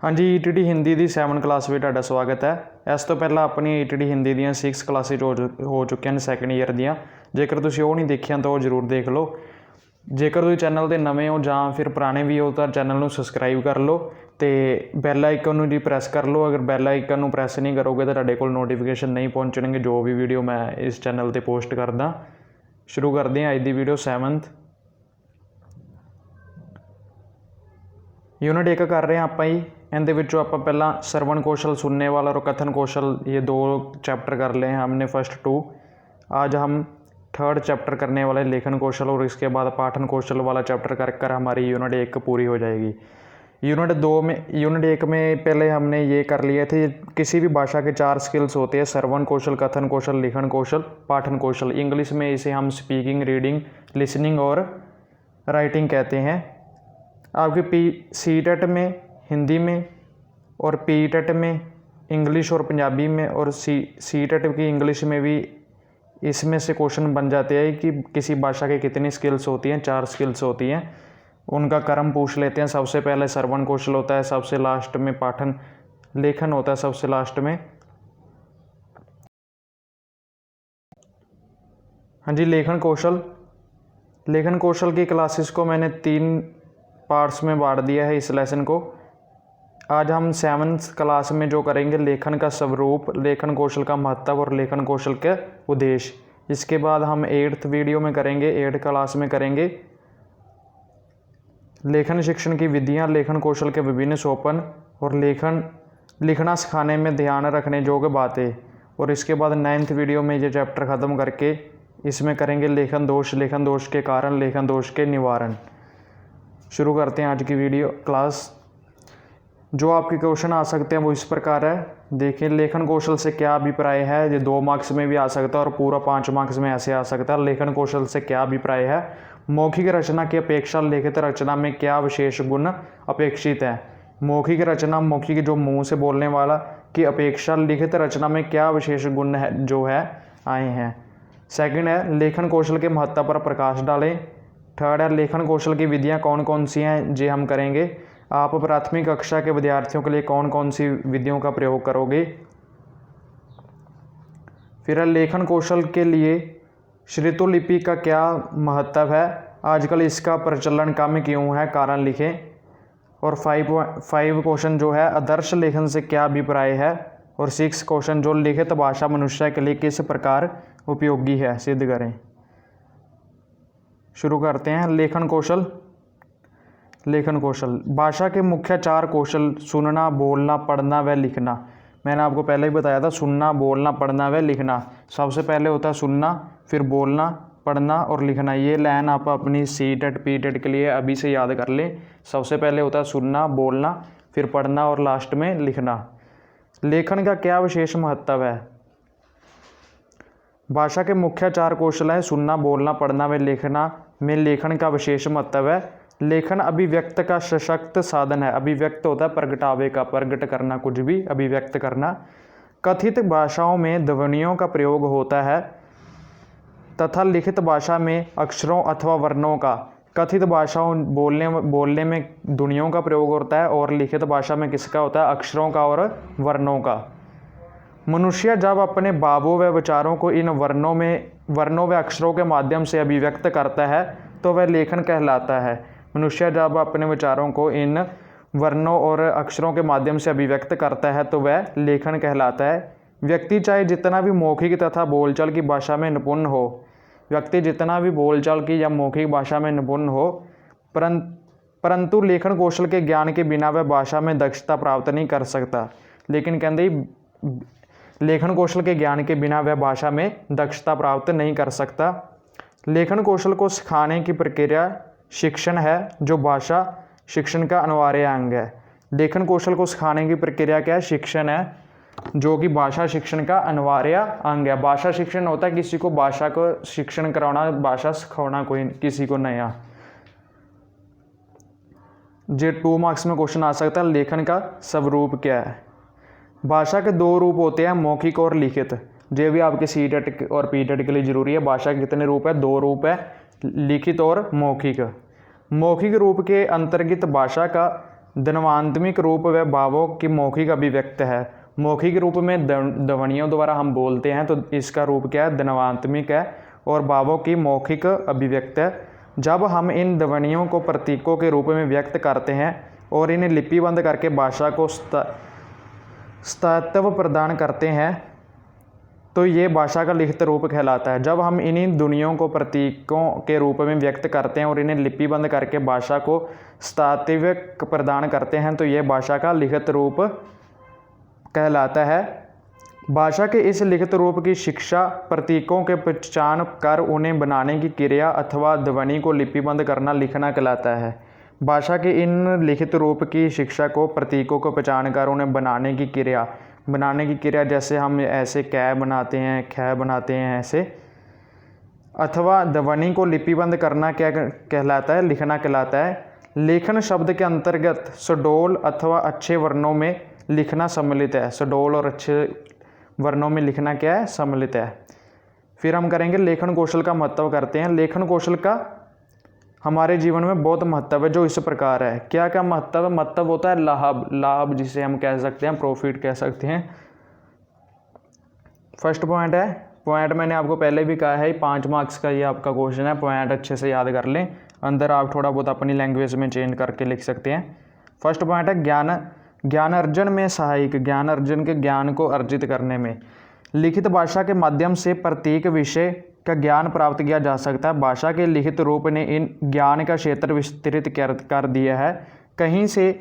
हाँ जी ईटीटी हिंदी की 7 क्लास में तुहाडा स्वागत है। इस तो पहला अपनी ईटीटी हिंदी दी 6 क्लासेज हो चुकियां ने सैकेंड ईयर दियां। जेकर तुसीं वो नहीं देखिया तो जरूर देख लो। जेकर तुसीं चैनल ते नवे हो जां फिर पुराने भी हो तो चैनल को सबसक्राइब कर लो तो बैल आइकन जी प्रैस कर लो। अगर बैल आइकन प्रैस नहीं करोगे तो तुहाडे कोल नोटिफिकेशन नहीं पहुँचणगे जो भी वीडियो मैं इस चैनल पर पोस्ट करदा। शुरू करते हैं अज की वीडियो 7th यूनिट 1 कर रहे हैं आप ही। इहदे विचों आपां पहला श्रवण कौशल, सुनने वाला और कथन कौशल, ये 2 चैप्टर कर लिए हैं हमने फर्स्ट 2। आज हम 3rd चैप्टर करने वाले लेखन कौशल और इसके बाद पाठन कौशल वाला चैप्टर कर हमारी यूनिट 1 पूरी हो जाएगी। यूनिट 1 में पहले हमने ये कर लिए थे, किसी भी भाषा के 4 स्किल्स होते हैं: श्रवण कौशल, कथन कौशल, लिखन कौशल, पाठन कौशल। इंग्लिश में इसे हम स्पीकिंग, रीडिंग, लिसनिंग और राइटिंग कहते हैं। आपके सी-टेट में हिंदी में और पी-टेट में इंग्लिश और पंजाबी में और सी-टेट की इंग्लिश में भी इसमें से क्वेश्चन बन जाते हैं कि किसी भाषा के कितनी स्किल्स होती हैं। 4 स्किल्स होती हैं, उनका क्रम पूछ लेते हैं। सबसे पहले श्रवण कौशल होता है, सबसे लास्ट में पाठन लेखन होता है, सबसे लास्ट में। हाँ जी, लेखन कौशल की क्लासेस को मैंने 3 पार्ट्स में बांट दिया है इस लेसन को। आज हम 7th क्लास में जो करेंगे लेखन का स्वरूप, लेखन कौशल का महत्व और लेखन कौशल के उद्देश्य। इसके बाद हम 8th वीडियो में करेंगे, 8th क्लास में करेंगे लेखन शिक्षण की विधियां, लेखन कौशल के विभिन्न सोपान और लिखना सिखाने में ध्यान रखने योग्य बातें। और इसके बाद 9th वीडियो में ये चैप्टर ख़त्म करके इसमें करेंगे लेखन दोष के कारण, लेखन दोष के निवारण। शुरू करते हैं आज की वीडियो क्लास। जो आपके क्वेश्चन आ सकते हैं वो इस प्रकार है। देखिए, लेखन कौशल से क्या अभिप्राय है। ये 2 मार्क्स में भी आ सकता है और पूरा 5 मार्क्स में ऐसे आ सकता है। लेखन कौशल से क्या अभिप्राय है। मौखिक रचना की अपेक्षा लिखित रचना में क्या विशेष गुण अपेक्षित है। मौखिक रचना, मौखिक जो मुंह से बोलने वाला, की अपेक्षा लिखित रचना में क्या विशेष गुण है जो है आए हैं। सेकंड है लेखन कौशल के महत्व पर प्रकाश डालें। थर्ड है लेखन कौशल की विधियाँ कौन कौन सी हैं, जे हम करेंगे। आप प्राथमिक कक्षा के विद्यार्थियों के लिए कौन कौन सी विधियों का प्रयोग करोगे। फिर लेखन कौशल के लिए श्रुतलिपि का क्या महत्व है, आजकल इसका प्रचलन कम क्यों है, कारण लिखें। और 5 क्वेश्चन जो है आदर्श लेखन से क्या अभिप्राय है। और 6 क्वेश्चन जो लिखित भाषा मनुष्य के लिए किस प्रकार उपयोगी है, सिद्ध करें। शुरू करते हैं लेखन कौशल। भाषा के मुख्य 4 कौशल: सुनना, बोलना, पढ़ना व लिखना। मैंने आपको पहले ही बताया था, सुनना, बोलना, पढ़ना व लिखना। सबसे पहले होता है सुनना, फिर बोलना, पढ़ना और लिखना। ये लाइन आप अपनी सी-टेट पी-टेट के लिए अभी से याद कर लें। सबसे पहले होता है सुनना, बोलना, फिर पढ़ना और लास्ट में लिखना। लेखन का क्या विशेष महत्व है। भाषा के मुख्य 4 कौशल हैं सुनना, बोलना, पढ़ना व लिखना में लेखन का विशेष महत्व है। लेखन अभिव्यक्त का सशक्त साधन है। अभिव्यक्त होता है प्रगटावे का, प्रकट करना, कुछ भी अभिव्यक्त करना। कथित भाषाओं में ध्वनियों का प्रयोग होता है तथा लिखित भाषा में अक्षरों अथवा वर्णों का। कथित भाषाओं बोलने में ध्वनियों का प्रयोग होता है और लिखित भाषा में किसका होता है, अक्षरों का और वर्णों का। मनुष्य जब अपने भावों व विचारों को इन वर्णों व अक्षरों के माध्यम से अभिव्यक्त करता है तो वह लेखन कहलाता है। मनुष्य जब अपने विचारों को इन वर्णों और अक्षरों के माध्यम से अभिव्यक्त करता है तो वह लेखन कहलाता है। व्यक्ति चाहे जितना भी मौखिक तथा बोलचाल की भाषा में निपुण हो, व्यक्ति जितना भी बोलचाल की या मौखिक भाषा में निपुण हो, परंतु लेखन कौशल के ज्ञान के बिना वह भाषा में दक्षता प्राप्त नहीं कर सकता। लेकिन कहते लेखन कौशल के ज्ञान के बिना वह भाषा में दक्षता प्राप्त नहीं कर सकता। लेखन कौशल को सिखाने की प्रक्रिया शिक्षण है, जो भाषा शिक्षण का अनिवार्य अंग है। लेखन कौशल को सिखाने की प्रक्रिया क्या है, शिक्षण है, जो कि भाषा शिक्षण का अनिवार्य अंग है। भाषा शिक्षण होता है किसी को भाषा को शिक्षण कराना, भाषा सिखाना कोई किसी को नया। जो 2 मार्क्स में क्वेश्चन आ सकता है, लेखन का स्वरूप क्या है। भाषा के 2 रूप होते हैं, मौखिक और लिखित। जो भी आपके सी-टेट और पी-टेट के लिए जरूरी है। भाषा के कितने रूप है, 2 रूप है, लिखित और मौखिक। मौखिक रूप के अंतर्गत भाषा का ध्वन्यात्मक रूप व भावों की मौखिक अभिव्यक्त है। मौखिक रूप में ध्वनियों द्वारा हम बोलते हैं, तो इसका रूप क्या है, ध्वन्यात्मक है, और भावों की मौखिक अभिव्यक्त है। जब हम इन ध्वनियों को प्रतीकों के रूप में व्यक्त करते हैं और इन्हें लिपिबंद करके भाषा को स्थायित्व प्रदान करते हैं, तो ये भाषा का लिखित रूप कहलाता है। जब हम इन्हीं ध्वनियों को प्रतीकों के रूप में व्यक्त करते हैं और इन्हें लिपिबंद करके भाषा को स्थायित्व प्रदान करते हैं, तो ये भाषा का लिखित रूप कहलाता है। भाषा के इस लिखित रूप की शिक्षा प्रतीकों के पहचान कर उन्हें बनाने की क्रिया अथवा ध्वनि को लिपिबंद करना लिखना कहलाता है। भाषा के इन लिखित रूप की शिक्षा को प्रतीकों को पहचान कर उन्हें बनाने की क्रिया जैसे हम ऐसे कै बनाते हैं, ख बनाते हैं ऐसे, अथवा ध्वनि को लिपिबंद करना क्या कहलाता है, लिखना कहलाता है। लेखन शब्द के अंतर्गत सुडौल अथवा अच्छे वर्णों में लिखना सम्मिलित है। सुडौल और अच्छे वर्णों में लिखना क्या है, सम्मिलित है। फिर हम करेंगे लेखन कौशल का महत्व करते हैं। लेखन कौशल का हमारे जीवन में बहुत महत्व है, जो इस प्रकार है। क्या क्या महत्व है? महत्व होता है लाभ जिसे हम कह सकते हैं, प्रॉफिट कह सकते हैं। फर्स्ट पॉइंट है, पॉइंट मैंने आपको पहले भी कहा है 5 मार्क्स का ये आपका क्वेश्चन है, पॉइंट अच्छे से याद कर लें। अंदर आप थोड़ा बहुत अपनी लैंग्वेज में चेंज करके लिख सकते हैं। फर्स्ट पॉइंट है ज्ञान अर्जन में सहायक, ज्ञान अर्जन के ज्ञान को अर्जित करने में। लिखित भाषा के माध्यम से प्रत्येक विषय का ज्ञान प्राप्त किया जा सकता है। भाषा के लिखित रूप ने इन ज्ञान का क्षेत्र विस्तृत कर दिया है। कहीं से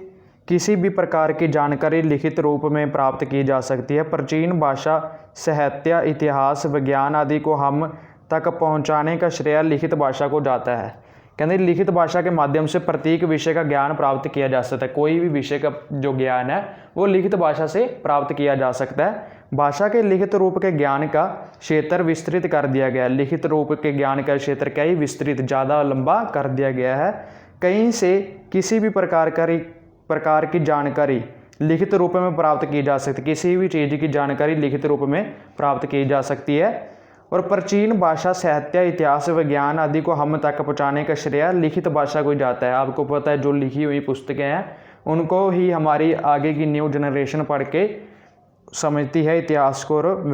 किसी भी प्रकार की जानकारी लिखित रूप में प्राप्त की जा सकती है। प्राचीन भाषा, साहित्य, इतिहास, विज्ञान आदि को हम तक पहुंचाने का श्रेय लिखित भाषा को जाता है। कहते हैं लिखित भाषा के माध्यम से प्रत्येक विषय का ज्ञान प्राप्त किया जा सकता है। कोई भी विषय का जो ज्ञान है वो लिखित भाषा से प्राप्त किया जा सकता है। भाषा के लिखित रूप के ज्ञान का क्षेत्र विस्तृत कर दिया गया है। लिखित रूप के ज्ञान का क्षेत्र क्या ही विस्तृत, ज़्यादा लंबा कर दिया गया है। कहीं से किसी भी प्रकार की जानकारी लिखित रूप में प्राप्त की जा सकती है। किसी भी चीज़ की जानकारी लिखित रूप में प्राप्त की जा सकती है। और प्राचीन भाषा, साहित्य, इतिहास, विज्ञान आदि को हम तक पहुँचाने का श्रेय लिखित भाषा को जाता है। आपको पता है जो लिखी हुई पुस्तकें हैं उनको ही हमारी आगे की न्यू जनरेशन पढ़ के समझती है इतिहास को। और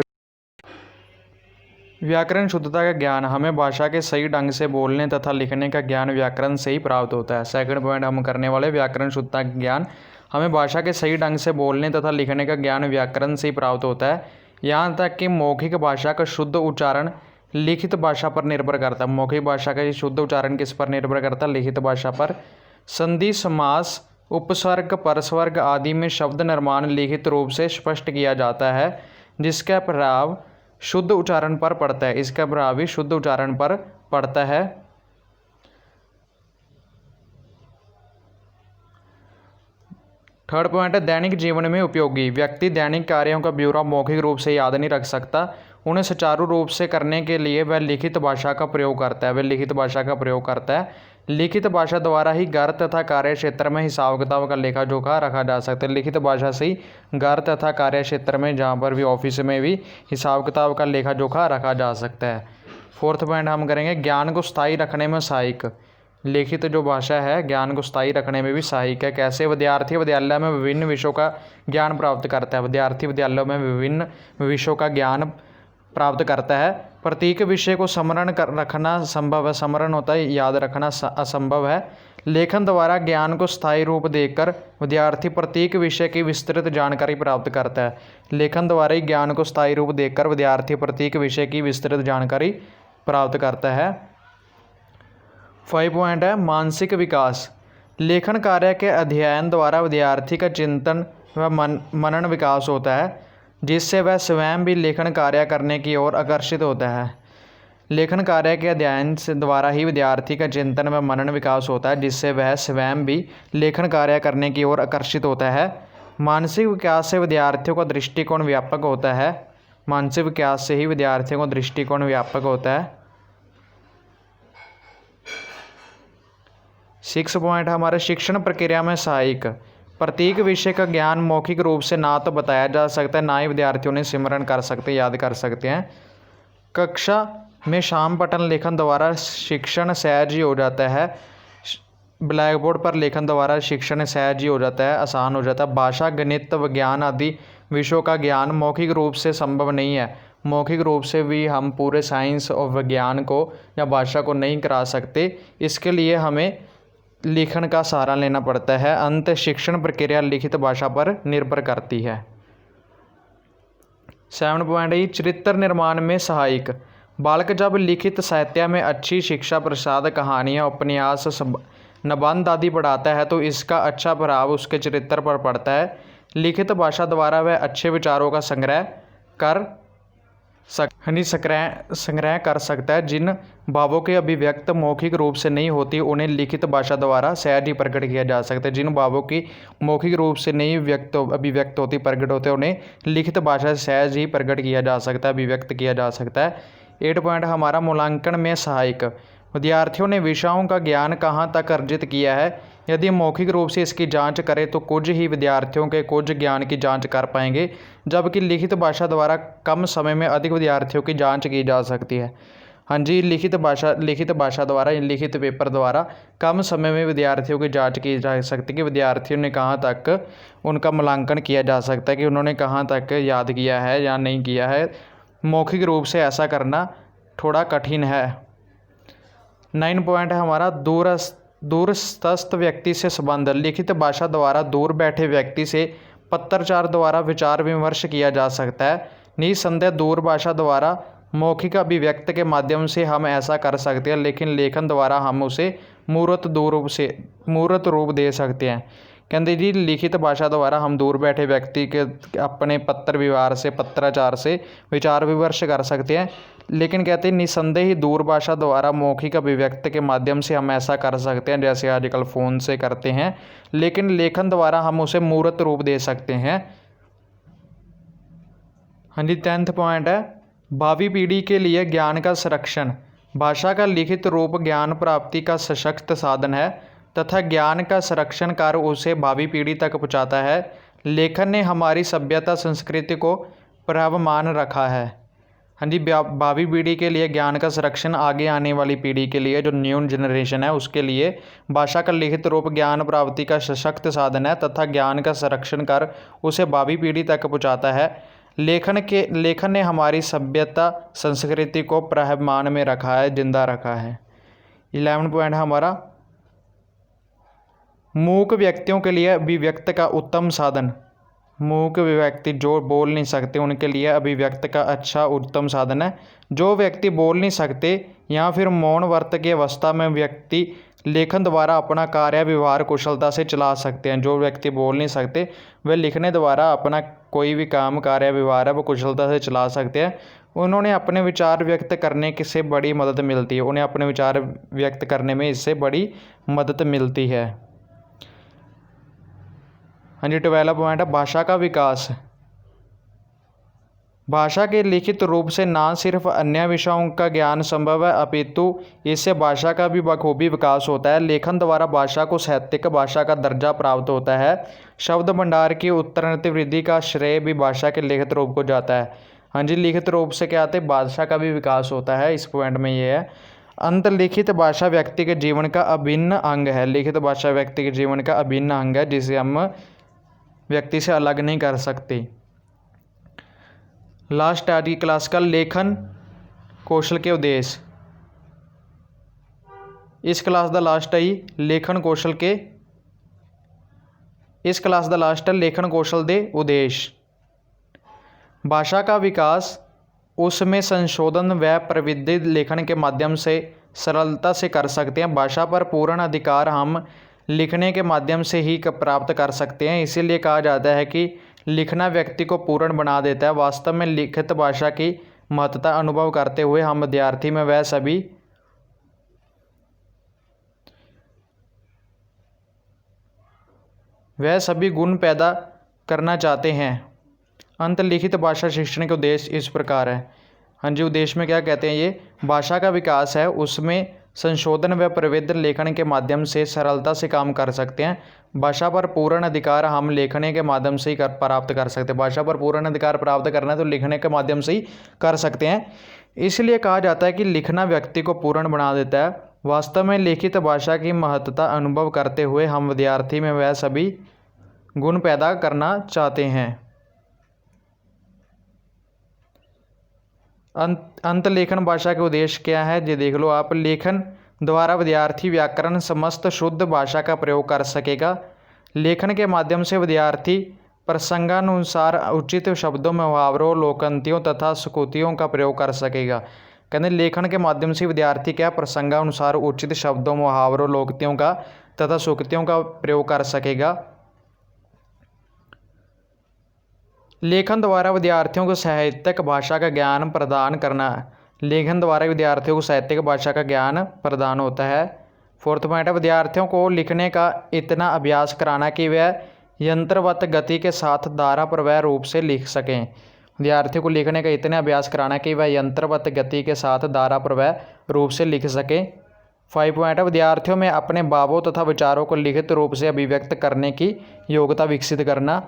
व्याकरण शुद्धता का ज्ञान, हमें भाषा के सही ढंग से बोलने तथा लिखने का ज्ञान व्याकरण से ही प्राप्त होता है। सेकंड पॉइंट हम करने वाले व्याकरण शुद्धता का ज्ञान, हमें भाषा के सही ढंग से बोलने तथा लिखने का ज्ञान व्याकरण से ही प्राप्त होता है। यहाँ तक कि मौखिक भाषा का शुद्ध उच्चारण लिखित भाषा पर निर्भर करता है। मौखिक भाषा का शुद्ध उच्चारण किस पर निर्भर करता है? लिखित भाषा पर। संधि, समास, उपसर्ग, परस्वर्ग आदि में शब्द निर्माण लिखित रूप से स्पष्ट किया जाता है, जिसका प्रभाव शुद्ध उच्चारण पर पड़ता है। इसका प्रभाव भी शुद्ध उच्चारण पर पड़ता है। थर्ड पॉइंट है दैनिक जीवन में उपयोगी। व्यक्ति दैनिक कार्यों का ब्यौरा मौखिक रूप से याद नहीं रख सकता। उन्हें सुचारू रूप से करने के लिए वह लिखित भाषा का प्रयोग करता है। लिखित भाषा द्वारा ही घर तथा कार्य क्षेत्र में हिसाब किताब का लेखा जोखा रखा जा सकता है। लिखित भाषा से ही घर तथा कार्य क्षेत्र में, जहाँ पर भी ऑफिस में भी हिसाब किताब का लेखा जोखा रखा जा सकता है। फोर्थ पॉइंट हम करेंगे ज्ञान को स्थायी रखने में सहायक। लिखित जो भाषा है ज्ञान को स्थायी रखने में भी सहायक है। कैसे? विद्यार्थी विद्यालय में विभिन्न विषयों का ज्ञान प्राप्त करता है। विद्यार्थी विद्यालयों में विभिन्न विषयों का ज्ञान प्राप्त करता है। प्रत्येक विषय को स्मरण रखना संभव है। स्मरण होता है, याद रखना असंभव है। लेखन द्वारा ज्ञान को स्थायी रूप देकर विद्यार्थी प्रत्येक विषय की विस्तृत जानकारी प्राप्त करता है। लेखन द्वारा ही ज्ञान को स्थायी रूप देकर विद्यार्थी प्रत्येक विषय की विस्तृत जानकारी प्राप्त करता है। 5 पॉइंट है मानसिक विकास। लेखन कार्य के अध्ययन द्वारा विद्यार्थी का चिंतन व मनन विकास होता है, जिससे वह स्वयं भी लेखन कार्य करने की ओर आकर्षित होता है। लेखन कार्य के अध्ययन से द्वारा ही विद्यार्थी का चिंतन व मनन विकास होता है, जिससे वह स्वयं भी लेखन कार्य करने की ओर आकर्षित होता है। मानसिक विकास से विद्यार्थियों का दृष्टिकोण व्यापक होता है। मानसिक विकास से ही विद्यार्थियों का दृष्टिकोण व्यापक होता है। 6 पॉइंट हमारे शिक्षण प्रक्रिया में सहायक। प्रत्येक विषय का ज्ञान मौखिक रूप से ना तो बताया जा सकता है, ना ही विद्यार्थियों ने सिमरण कर सकते, याद कर सकते हैं। कक्षा में शाम पठन लेखन द्वारा शिक्षण सहज ही हो जाता है। ब्लैक बोर्ड पर लेखन द्वारा शिक्षण सहज ही हो जाता है, आसान हो जाता है। भाषा, गणित, विज्ञान आदि विषयों का ज्ञान मौखिक रूप से संभव नहीं है। मौखिक रूप से भी हम पूरे साइंस और विज्ञान को या भाषा को नहीं करा सकते। इसके लिए हमें लेखन का सहारा लेना पड़ता है। अंत शिक्षण प्रक्रिया लिखित भाषा पर निर्भर करती है। 7 पॉइंट है चरित्र निर्माण में सहायक। बालक जब लिखित साहित्य में अच्छी शिक्षा प्रसाद, कहानियाँ, उपन्यास, निबंध आदि पढ़ाता है तो इसका अच्छा प्रभाव उसके चरित्र पर पड़ता है। लिखित भाषा द्वारा वह अच्छे विचारों का संग्रह कर सकता है। जिन भावों की अभिव्यक्त मौखिक रूप से नहीं होती उन्हें लिखित भाषा द्वारा सहज ही प्रकट किया जा सकता है। जिन भावों की मौखिक रूप से नहीं अभिव्यक्त होती, प्रकट होते, उन्हें लिखित भाषा से सहज ही प्रकट किया जा सकता है, अभिव्यक्त किया जा सकता है। 8 पॉइंट हमारा मूल्यांकन में सहायक। विद्यार्थियों ने विषयों का ज्ञान कहाँ तक अर्जित किया है, यदि मौखिक रूप से इसकी जांच करें तो कुछ ही विद्यार्थियों के कुछ ज्ञान की जांच कर पाएंगे, जबकि लिखित भाषा द्वारा कम समय में अधिक विद्यार्थियों की जांच की जा सकती है। हाँ जी, लिखित भाषा द्वारा, लिखित पेपर द्वारा कम समय में विद्यार्थियों की जांच की जा सकती है कि विद्यार्थियों ने कहाँ तक, उनका मूल्यांकन किया जा सकता है कि उन्होंने कहाँ तक याद किया है या नहीं किया है। मौखिक रूप से ऐसा करना थोड़ा कठिन है। 9 पॉइंट है हमारा दूरस्थ व्यक्ति से संबंध। लिखित भाषा द्वारा दूर बैठे व्यक्ति से पत्राचार द्वारा विचार विमर्श किया जा सकता है। निसंदेह दूर भाषा द्वारा मौखिक अभिव्यक्त के माध्यम से हम ऐसा कर सकते हैं, लेकिन लेखन द्वारा हम उसे मूर्त रूप दे सकते हैं। कहते जी लिखित भाषा द्वारा हम दूर बैठे व्यक्ति के अपने पत्र व्यवहार से, पत्राचार से विचार विमर्श कर सकते हैं, लेकिन कहते हैं निसंदेह ही दूर भाषा द्वारा मौखिक अभिव्यक्त के माध्यम से हम ऐसा कर सकते हैं, जैसे आजकल फ़ोन से करते हैं, लेकिन लेखन द्वारा हम उसे मूर्त रूप दे सकते हैं। हाँ जी, 10 पॉइंट है भावी पीढ़ी के लिए ज्ञान का संरक्षण। भाषा का लिखित रूप ज्ञान प्राप्ति का सशक्त साधन है तथा ज्ञान का संरक्षण कर उसे भावी पीढ़ी तक पहुँचाता है। लेखन ने हमारी सभ्यता संस्कृति को प्रवहमान रखा है। हाँ जी, भावी पीढ़ी के लिए ज्ञान का संरक्षण, आगे आने वाली पीढ़ी के लिए, जो न्यू जनरेशन है उसके लिए भाषा का लिखित रूप ज्ञान प्राप्ति का सशक्त साधन है तथा ज्ञान का संरक्षण कर उसे भावी पीढ़ी तक पहुँचाता है। लेखन ने हमारी सभ्यता संस्कृति को प्रवहमान में रखा है, जिंदा रखा है। 11 पॉइंट हमारा मूक व्यक्तियों के लिए अभिव्यक्त का उत्तम साधन। मूक व्यक्ति जो बोल नहीं सकते उनके लिए अभिव्यक्त का अच्छा उत्तम साधन है। जो व्यक्ति बोल नहीं सकते या फिर मौन व्रत की अवस्था में व्यक्ति लेखन द्वारा अपना कार्य व्यवहार कुशलता से चला सकते हैं। जो व्यक्ति बोल नहीं सकते वे लिखने द्वारा अपना कोई भी काम, कार्य व्यवहार है वो कुशलता से चला सकते हैं। उन्होंने अपने विचार व्यक्त करने से बड़ी मदद मिलती है, उन्हें अपने विचार व्यक्त करने में इससे बड़ी मदद मिलती है। हाँ जी, 12 पॉइंट है भाषा का विकास। भाषा के लिखित रूप से ना सिर्फ अन्य विषयों का ज्ञान संभव है अपितु इससे भाषा का भी बखूबी विकास होता है। लेखन द्वारा भाषा को साहित्यिक भाषा का दर्जा प्राप्त होता है। शब्द भंडार की उत्तरोत्तर वृद्धि का श्रेय भी भाषा के लिखित रूप को जाता है। हाँ जी, लिखित रूप से क्या आते हैं, भाषा का भी विकास होता है। इस पॉइंट में ये है अंत लिखित भाषा व्यक्ति के जीवन का अभिन्न अंग है। लिखित भाषा व्यक्ति के जीवन का अभिन्न अंग है जिसे हम व्यक्ति से अलग नहीं कर सकते। लास्ट आज की क्लास का लेखन कौशल के उद्देश्य। इस क्लास का लास्ट है लेखन कौशल के इस क्लास का लास्ट है लेखन कौशल के उद्देश्य। भाषा का विकास उसमें संशोधन व प्रविधि लेखन के माध्यम से सरलता से कर सकते हैं। भाषा पर पूर्ण अधिकार हम लिखने के माध्यम से ही प्राप्त कर सकते हैं। इसीलिए कहा जाता है कि लिखना व्यक्ति को पूर्ण बना देता है। वास्तव में लिखित भाषा की महत्ता अनुभव करते हुए हम विद्यार्थी में वह सभी गुण पैदा करना चाहते हैं। अंत लिखित भाषा शिक्षण के उद्देश्य इस प्रकार है। हाँ जी, उद्देश्य में क्या कहते हैं, ये भाषा का विकास है, उसमें संशोधन व प्रविधि लेखन के माध्यम से सरलता से काम कर सकते हैं। भाषा पर पूर्ण अधिकार हम लिखने के माध्यम से ही प्राप्त कर सकते हैं। भाषा पर पूर्ण अधिकार प्राप्त करना है तो लिखने के माध्यम से ही कर सकते हैं। इसलिए कहा जाता है कि लिखना व्यक्ति को पूर्ण बना देता है। वास्तव में लिखित भाषा की महत्ता अनुभव करते हुए हम विद्यार्थी में वह सभी गुण पैदा करना चाहते हैं। अंत लेखन भाषा के उद्देश्य क्या है ये देख लो आप। लेखन द्वारा विद्यार्थी व्याकरण समस्त शुद्ध भाषा का प्रयोग कर सकेगा। लेखन के माध्यम से विद्यार्थी प्रसंगानुसार उचित शब्दों में मुहावरों, लोकोक्तियों तथा सुक्तियों का प्रयोग कर सकेगा। कहते लेखन के माध्यम से विद्यार्थी क्या प्रसंगानुसार उचित शब्दों, मुहावरों, लोकोक्तियों का तथा सुक्तियों का प्रयोग कर सकेगा। लेखन द्वारा विद्यार्थियों को साहित्यिक भाषा का ज्ञान प्रदान करना। लेखन द्वारा विद्यार्थियों को साहित्यिक भाषा का ज्ञान प्रदान होता है। 4th पॉइंट है विद्यार्थियों को लिखने का इतना अभ्यास कराना कि वह यंत्रवत गति के साथ धारा प्रवाह रूप से लिख सकें। विद्यार्थियों को लिखने का इतना अभ्यास कराना कि वह यंत्रवत गति के साथ धारा प्रवाह रूप से लिख सकें। 5 पॉइंट है विद्यार्थियों में अपने भावों तथा विचारों को लिखित रूप से अभिव्यक्त करने की योग्यता विकसित करना।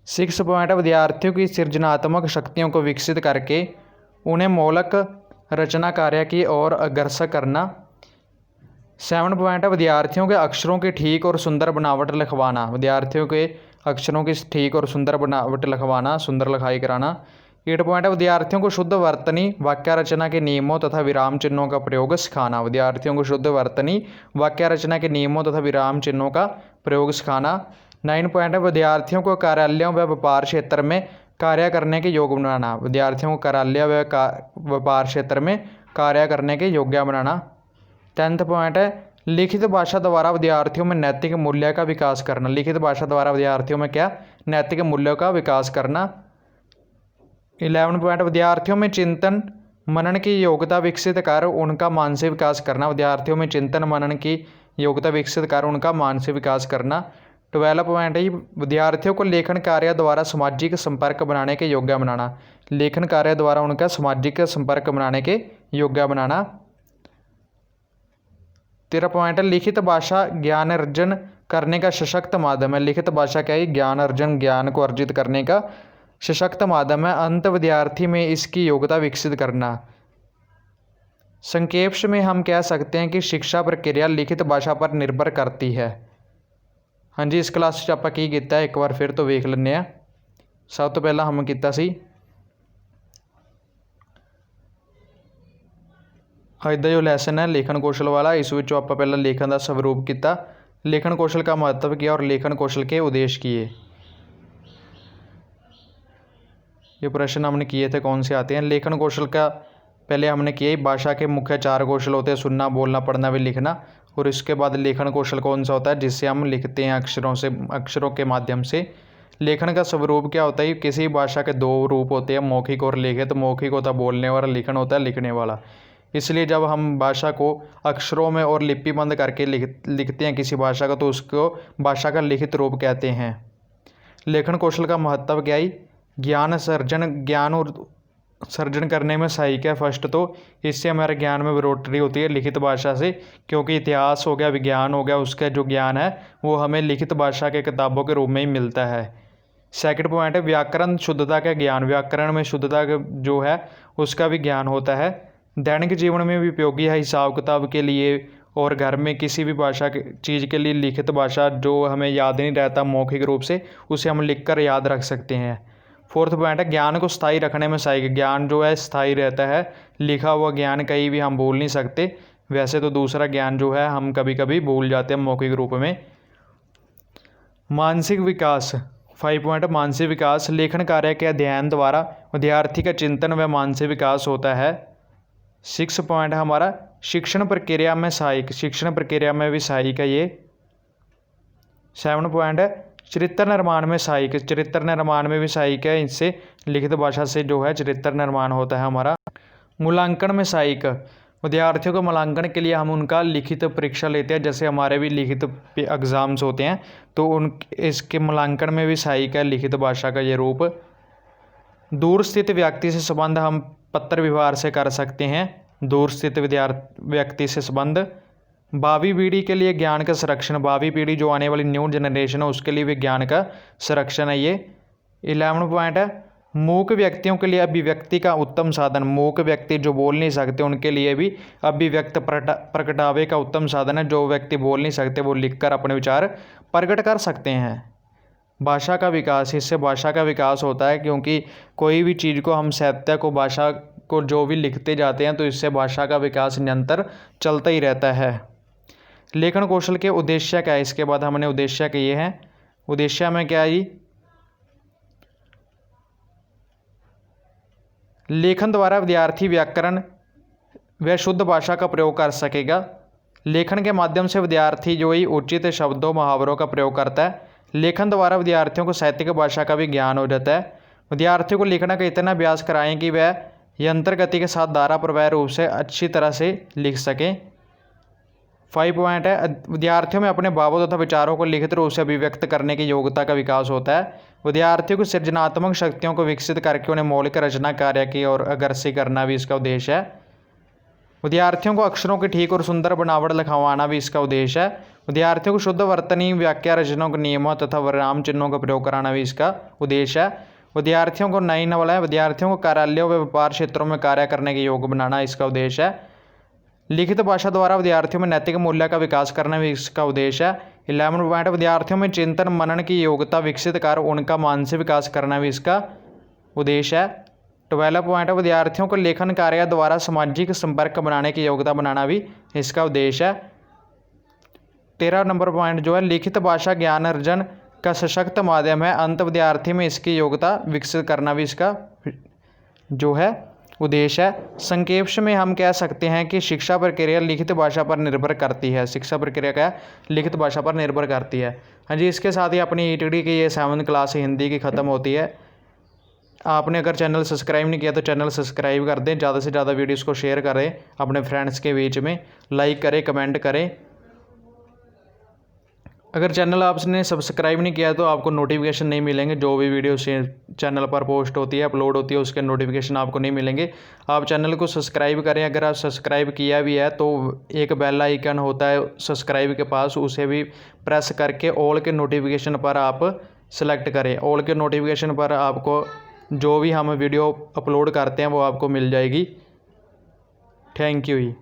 6 पॉइंट है विद्यार्थियों की सृजनात्मक शक्तियों को विकसित करके उन्हें मौलिक रचना कार्य की ओर अग्रसर करना। 7 पॉइंट है विद्यार्थियों के अक्षरों की ठीक और सुंदर बनावट लिखवाना। विद्यार्थियों के अक्षरों की ठीक और सुंदर बनावट लिखवाना, सुंदर लिखाई कराना। 8 पॉइंट है विद्यार्थियों को शुद्ध वर्तनी वाक्य रचना के नियमों तथा विराम चिन्हों का प्रयोग सिखाना। विद्यार्थियों को शुद्ध वर्तनी वाक्य रचना के नियमों तथा विराम चिन्हों का प्रयोग सिखाना। 9 पॉइंट है विद्यार्थियों को कार्यालयों व व्यापार क्षेत्र में कार्य करने के योग्य बनाना। विद्यार्थियों को कार्यालय व व्यापार क्षेत्र में कार्य करने के योग्य बनाना। 10th पॉइंट है लिखित भाषा द्वारा विद्यार्थियों में नैतिक मूल्य का विकास करना। लिखित भाषा द्वारा विद्यार्थियों में क्या नैतिक मूल्यों का विकास करना। 11 पॉइंट विद्यार्थियों में चिंतन मनन की योग्यता विकसित कर उनका मानसिक विकास करना। विद्यार्थियों में चिंतन मनन की योग्यता विकसित कर उनका मानसिक विकास करना। 12 पॉइंट है विद्यार्थियों को लेखन कार्य द्वारा सामाजिक संपर्क बनाने के योग्य बनाना। लेखन कार्य द्वारा उनका सामाजिक संपर्क बनाने के योग्य बनाना। 13 पॉइंट है लिखित भाषा ज्ञान अर्जन करने का सशक्त माध्यम है। लिखित भाषा क्या है ज्ञान अर्जन, ज्ञान को अर्जित करने का सशक्त माध्यम है। अंत विद्यार्थी में इसकी योग्यता विकसित करना। संक्षेप में हम कह सकते हैं कि शिक्षा प्रक्रिया लिखित भाषा पर निर्भर करती है। हाँ जी, इस क्लास आप की किया एक बार फिर तो वेख लें। सब तो पहला हम किया सी अज का जो लैसन है लेखन कौशल वाला, इस विचों आप पहला लेखन का स्वरूप किया, लेखन कौशल का महत्व किया और लेखन कौशल के उद्देश्य किए। ये प्रश्न हमने किए थे कौन से आते हैं। लेखन कौशल का पहले हमने किया भाषा के मुख्य 4 कौशल होते हैं, सुनना, बोलना, पढ़ना व लिखना। और इसके बाद लेखन कौशल कौन सा होता है जिससे हम लिखते हैं अक्षरों के माध्यम से। लेखन का स्वरूप क्या होता है, किसी भाषा के 2 रूप होते हैं, मौखिक और लिखित। मौखिक होता है बोलने वाला, लेखन होता है लिखने वाला। इसलिए जब हम भाषा को अक्षरों में और लिपिबंद करके लिखते हैं किसी भाषा का तो उसको भाषा का लिखित रूप कहते हैं। लेखन कौशल का महत्व क्या है, ज्ञान और सर्जन करने में सहायक है। फर्स्ट तो इससे हमारे ज्ञान में बढ़ोतरी होती है लिखित भाषा से, क्योंकि इतिहास हो गया, विज्ञान हो गया, उसका जो ज्ञान है वो हमें लिखित भाषा के किताबों के रूप में ही मिलता है। सेकंड पॉइंट है व्याकरण शुद्धता का ज्ञान। व्याकरण में शुद्धता जो है उसका भी ज्ञान होता है। दैनिक जीवन में भी उपयोगी है, हिसाब किताब के लिए और घर में किसी भी भाषा की चीज़ के लिए लिखित भाषा जो हमें याद नहीं रहता मौखिक रूप से, उसे हम लिख कर याद रख सकते हैं। 4th पॉइंट है ज्ञान को स्थायी रखने में सहायक। ज्ञान जो है स्थायी रहता है, लिखा हुआ ज्ञान कहीं भी हम भूल नहीं सकते। वैसे तो दूसरा ज्ञान जो है हम कभी कभी भूल जाते हैं मौखिक रूप में। मानसिक विकास 5 पॉइंट मानसिक विकास। लेखन कार्य के अध्ययन द्वारा विद्यार्थी का चिंतन व मानसिक विकास होता है। 6 पॉइंट है हमारा शिक्षण प्रक्रिया में सहायक। शिक्षण प्रक्रिया में भी सहायक है ये। 7 पॉइंट है चरित्र निर्माण में सहायक। चरित्र निर्माण में भी सहायक है, इससे लिखित भाषा से जो है चरित्र निर्माण होता है हमारा। मूल्यांकन में सहायक। विद्यार्थियों को मूल्यांकन के लिए हम उनका लिखित परीक्षा लेते हैं, जैसे हमारे भी लिखित एग्ज़ाम्स होते हैं, तो इसके मूल्यांकन में भी सहायक है लिखित भाषा का ये रूप। दूर स्थित व्यक्ति से संबंध हम पत्र व्यवहार से कर सकते हैं। दूर स्थित व्यक्ति से संबंध। भावी पीढ़ी के लिए ज्ञान का संरक्षण। भावी पीढ़ी जो आने वाली न्यू जनरेशन है उसके लिए भी ज्ञान का संरक्षण है ये। 11 पॉइंट है मूक व्यक्तियों के लिए अभिव्यक्ति का उत्तम साधन, मूक व्यक्ति जो बोल नहीं सकते उनके लिए भी अभिव्यक्त प्रगटावे का उत्तम साधन है। जो व्यक्ति बोल नहीं सकते वो लिखकर अपने विचार प्रकट कर सकते हैं। भाषा का विकास, इससे भाषा का विकास होता है, क्योंकि कोई भी चीज़ को हम साहित्य को, भाषा को जो भी लिखते जाते हैं तो इससे भाषा का विकास निरंतर चलता ही रहता है। लेखन कौशल के उद्देश्य क्या है, इसके बाद हमने उद्देश्य किए हैं। उद्देश्य में क्या है, लेखन द्वारा विद्यार्थी व्याकरण व शुद्ध भाषा का प्रयोग कर सकेगा। लेखन के माध्यम से विद्यार्थी जो ही उचित शब्दों मुहावरों का प्रयोग करता है। लेखन द्वारा विद्यार्थियों को साहित्यिक भाषा का भी ज्ञान हो जाता है। विद्यार्थियों को लिखना का इतना अभ्यास कराएं कि वह यंत्र गति के साथ धारा प्रवाह रूप से अच्छी तरह से लिख सकें। 5 पॉइंट है, विद्यार्थियों में अपने भावों तथा विचारों को लिखित रूप से अभिव्यक्त करने की योग्यता का विकास होता है। विद्यार्थियों की सृजनात्मक शक्तियों को विकसित करके उन्हें मौलिक रचना कार्य की ओर अग्रसर करना भी इसका उद्देश्य है। विद्यार्थियों को अक्षरों की ठीक और सुंदर बनावट लिखवाना भी इसका उद्देश्य है। विद्यार्थियों को शुद्ध वर्तनी व्याख्या रचनाओं के नियमों तथा विराम चिन्हों का प्रयोग कराना भी इसका उद्देश्य है। विद्यार्थियों को नई नवल विद्यार्थियों को कार्यालयों व व्यापार क्षेत्रों में कार्य करने के योग्य बनाना इसका उद्देश्य है। लिखित भाषा द्वारा विद्यार्थियों में नैतिक मूल्य का विकास करना भी इसका उद्देश्य है। 11 पॉइंट, विद्यार्थियों में चिंतन मनन की योग्यता विकसित कर उनका मानसिक विकास करना भी इसका उद्देश्य है। 12 पॉइंट, विद्यार्थियों को लेखन कार्य द्वारा सामाजिक संपर्क बनाने की योग्यता बनाना भी इसका उद्देश्य है। 13 नंबर पॉइंट जो है, लिखित भाषा ज्ञान अर्जन का सशक्त माध्यम है। अंत विद्यार्थी में इसकी योग्यता विकसित करना भी इसका जो है उद्देश्य है। संक्षेप में हम कह सकते हैं कि शिक्षा प्रक्रिया लिखित भाषा पर निर्भर करती है। शिक्षा प्रक्रिया क्या है, लिखित भाषा पर निर्भर करती है। हाँ जी, इसके साथ ही अपनी ईटीडी की ये 7th क्लास हिंदी की ख़त्म होती है। आपने अगर चैनल सब्सक्राइब नहीं किया तो चैनल सब्सक्राइब कर दें, ज़्यादा से ज़्यादा वीडियोस को शेयर करें अपने फ्रेंड्स के बीच में, लाइक करें, कमेंट करें। अगर चैनल आपने सब्सक्राइब नहीं किया तो आपको नोटिफिकेशन नहीं मिलेंगे। जो भी वीडियो चैनल पर पोस्ट होती है, अपलोड होती है, उसके नोटिफिकेशन आपको नहीं मिलेंगे। आप चैनल को सब्सक्राइब करें। अगर आप सब्सक्राइब किया भी है तो एक बेल आइकन होता है सब्सक्राइब के पास, उसे भी प्रेस करके ऑल के नोटिफिकेशन पर आप सेलेक्ट करें। ऑल के नोटिफिकेशन पर आपको जो भी हम वीडियो अपलोड करते हैं वो आपको मिल जाएगी। Thank you.